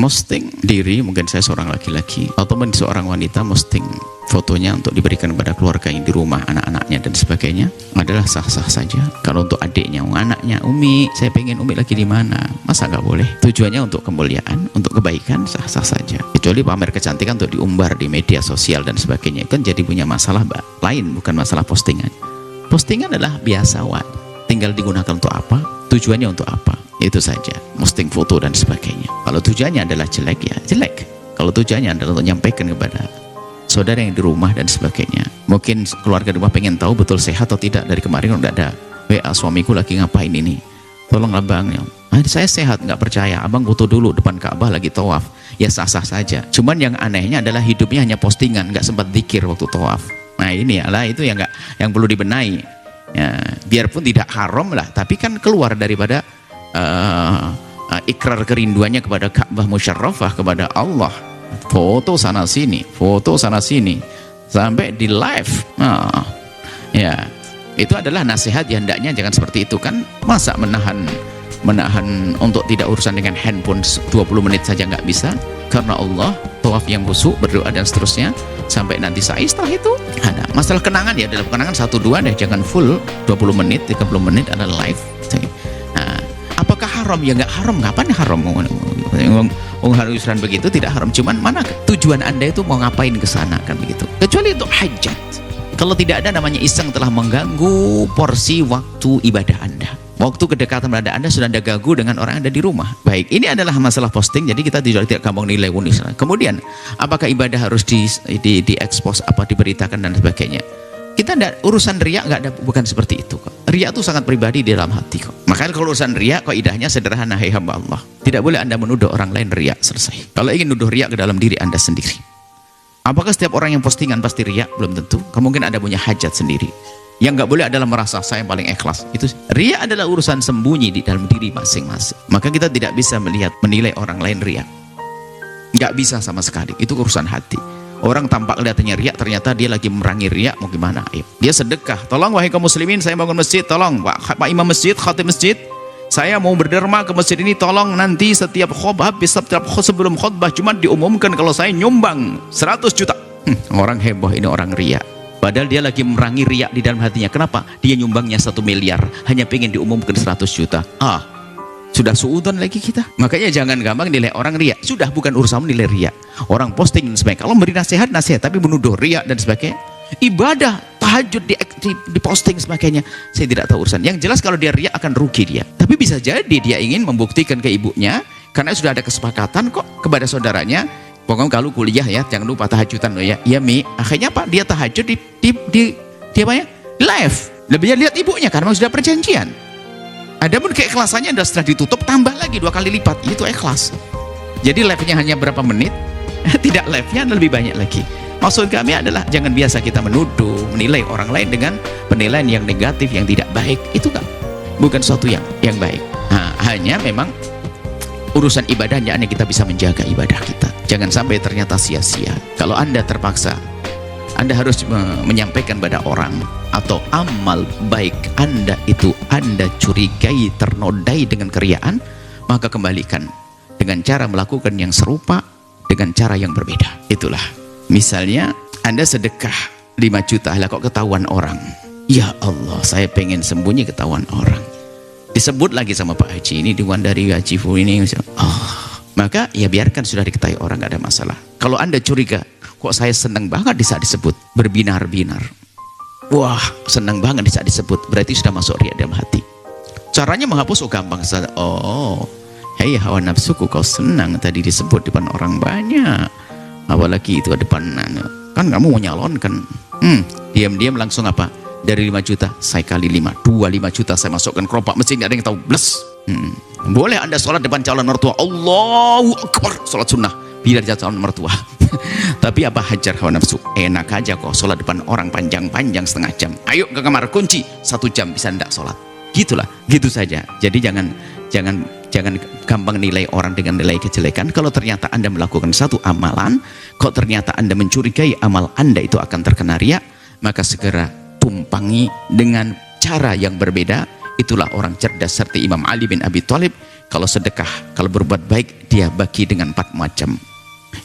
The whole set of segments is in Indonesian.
Posting diri, mungkin saya seorang laki-laki ataupun seorang wanita posting fotonya untuk diberikan kepada keluarga yang di rumah, anak-anaknya dan sebagainya, adalah sah-sah saja. Kalau untuk adiknya, anaknya, Umi, saya pengen Umi lagi di mana, masa nggak boleh? Tujuannya untuk kemuliaan, untuk kebaikan, sah-sah saja. Kecuali pamer kecantikan untuk diumbar di media sosial dan sebagainya, kan jadi punya masalah lain, bukan masalah postingan. Postingan adalah biasa, tinggal digunakan untuk apa, tujuannya untuk apa, itu saja. Posting foto dan sebagainya. Kalau tujuannya adalah jelek, ya jelek. Kalau tujuannya adalah untuk menyampaikan kepada saudara yang di rumah dan sebagainya, mungkin keluarga di rumah pengen tahu betul sehat atau tidak. Dari kemarin udah ada WA, suamiku lagi ngapain ini, tolong abang, saya sehat, nggak percaya, abang foto dulu depan Ka'bah lagi tawaf. Ya sah-sah saja. Cuman yang anehnya adalah hidupnya hanya postingan, nggak sempat zikir waktu tawaf. Nah ini adalah itu yang perlu dibenahi. Ya, biarpun tidak haram lah, tapi kan keluar daripada ikrar kerinduannya kepada Ka'bah musyarrafah, kepada Allah. Foto sana sini sampai di live. Ya, itu adalah nasihat. Ya hendaknya jangan seperti itu kan. Masa menahan untuk tidak urusan dengan handphone 20 menit saja nggak bisa, karena Allah, tawaf yang khusyuk, berdoa dan seterusnya, sampai nanti sa'i. Setelah itu ada masalah kenangan, ya dalam kenangan 1-2 deh, jangan full 20 menit 30 menit ada live. Nah, apakah haram? Ya nggak haram. Kapan haram? Harusan begitu tidak haram, cuman mana tujuan Anda itu mau ngapain ke sana kan begitu. Kecuali untuk hajat, kalau tidak ada, namanya iseng, telah mengganggu porsi waktu ibadah Anda. Waktu kedekatan ibadah Anda sudah Anda ganggu dengan orang yang ada di rumah. Baik, ini adalah masalah posting, jadi kita tidak gampang nilai unis. Kemudian, apakah ibadah harus diekspos, apa diberitakan dan sebagainya? Kita tidak, urusan riya nggak ada, bukan seperti itu kok. Riya itu sangat pribadi di dalam hati kok. Makanya kalau urusan riya, kaidahnya sederhana, hai hamba Allah, tidak boleh Anda menuduh orang lain riya, selesai. Kalau ingin nuduh riya ke dalam diri Anda sendiri. Apakah setiap orang yang postingan pasti riya? Belum tentu. Kemungkinan Anda punya hajat sendiri. Yang nggak boleh adalah merasa saya yang paling ikhlas. Itu riya adalah urusan sembunyi di dalam diri masing-masing. Maka kita tidak bisa menilai orang lain riya. Nggak bisa sama sekali. Itu urusan hati. Orang tampak kelihatannya riya, ternyata dia lagi merangi riya, mau gimana? Dia sedekah. Tolong wahai kaum muslimin, saya bangun masjid. Tolong Pak Imam masjid, khatib masjid, saya mau berderma ke masjid ini. Tolong nanti setiap khutbah, sebelum khutbah Jumat diumumkan kalau saya nyumbang 100 juta. Orang heboh, ini orang riya. Padahal dia lagi merangi riya di dalam hatinya. Kenapa? Dia nyumbangnya 1 miliar, hanya pengen diumumkan 100 juta. Sudah suudon lagi kita. Makanya jangan gampang nilai orang riya. Sudah, bukan urusan nilai riya. Orang posting dan sebagainya. Kalau memberi nasihat, tapi menuduh riya dan sebagainya. Ibadah, tahajud di posting sebagainya, saya tidak tahu urusan. Yang jelas kalau dia riya akan rugi dia. Tapi bisa jadi dia ingin membuktikan ke ibunya, karena sudah ada kesepakatan kok kepada saudaranya. Pokoknya kalau kuliah ya, jangan lupa tahajudan loh ya. Iya Mi, akhirnya apa? Dia tahajud di apa ya? Live. Lebihnya lihat ibunya karena sudah perjanjian. Adapun keikhlasannya setelah ditutup tambah lagi 2 kali lipat, itu ikhlas. Jadi live-nya hanya berapa menit, tidak live-nya lebih banyak lagi. Maksud kami adalah jangan biasa kita menuduh, menilai orang lain dengan penilaian yang negatif, yang tidak baik. Itu kan bukan sesuatu yang baik. Hanya memang urusan ibadahnya kita bisa menjaga ibadah kita. Jangan sampai ternyata sia-sia. Kalau Anda terpaksa, Anda harus menyampaikan pada orang, atau amal baik Anda itu Anda curigai ternodai dengan keriaan, maka kembalikan dengan cara melakukan yang serupa dengan cara yang berbeda. Itulah, misalnya Anda sedekah 5 juta, lah kok ketahuan orang. Ya Allah, saya pengen sembunyi ketahuan orang. Disebut lagi sama Pak Haji, ini diwan dari Haji Fu ini. Maka ya biarkan, sudah diketahui orang, nggak ada masalah. Kalau Anda curiga, kok saya senang banget di saat disebut, berbinar-binar. Wah, senang banget di saat disebut, berarti sudah masuk riya dalam hati. Caranya menghapus gampang saja. Hei hawa nafsuku, kau senang tadi disebut depan orang banyak, apalagi itu depan kan kamu mau nyalonkan. Diam-diam langsung apa? Dari 5 juta saya kali 5, 25 juta saya masukkan keropak masjid, nggak ada yang tahu. Bless. Boleh Anda sholat depan calon mertua, Allahu Akbar, sholat sunnah biar jadi calon mertua. Tapi apa, hajar hawa nafsu. Enak aja kok sholat depan orang panjang-panjang setengah jam. Ayo ke kamar kunci 1 jam bisa ndak sholat. Gitulah, gitu saja. Jadi jangan gampang nilai orang dengan nilai kejelekan. Kalau ternyata Anda melakukan satu amalan, kok ternyata Anda mencurigai amal Anda itu akan terkena riya, maka segera tumpangi dengan cara yang berbeda. Itulah orang cerdas seperti Imam Ali bin Abi Thalib. Kalau sedekah, kalau berbuat baik, dia bagi dengan 4 macam.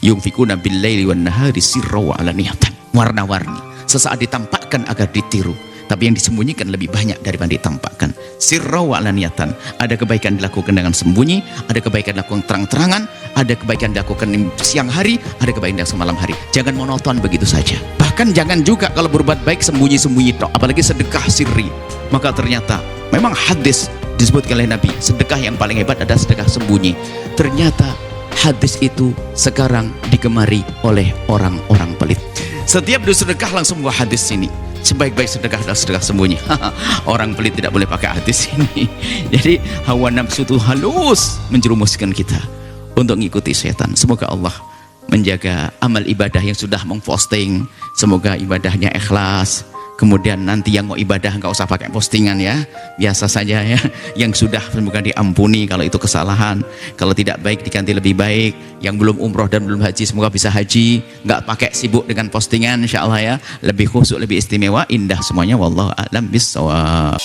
Yunfikuna bil-laili wan-nahari sirra wa alaniyatan. Warna-warni. Sesaat ditampakkan agar ditiru, tapi yang disembunyikan lebih banyak daripada ditampakkan. Sirra wa alaniyatan. Ada kebaikan dilakukan dengan sembunyi, ada kebaikan dilakukan terang-terangan, ada kebaikan dilakukan siang hari, ada kebaikan dilakukan malam hari. Jangan monoton begitu saja. Bahkan jangan juga kalau berbuat baik sembunyi-sembunyi tok, apalagi sedekah sirri. Maka ternyata memang hadis disebutkan oleh Nabi, sedekah yang paling hebat adalah sedekah sembunyi. Ternyata hadis itu sekarang digemari oleh orang-orang pelit. Setiap sedekah langsung buah hadis ini. Sebaik-baik sedekah adalah sedekah sembunyi. Orang pelit tidak boleh pakai hadis ini. Jadi hawa nafsu itu halus menjerumuskan kita untuk mengikuti setan. Semoga Allah menjaga amal ibadah yang sudah memposting, semoga ibadahnya ikhlas. Kemudian nanti yang mau ibadah nggak usah pakai postingan ya, biasa saja ya. Yang sudah semoga diampuni kalau itu kesalahan, kalau tidak baik diganti lebih baik. Yang belum umroh dan belum haji semoga bisa haji, nggak pakai sibuk dengan postingan, insya Allah ya. Lebih khusyuk, lebih istimewa, indah semuanya. Wallahu a'lam bishawab.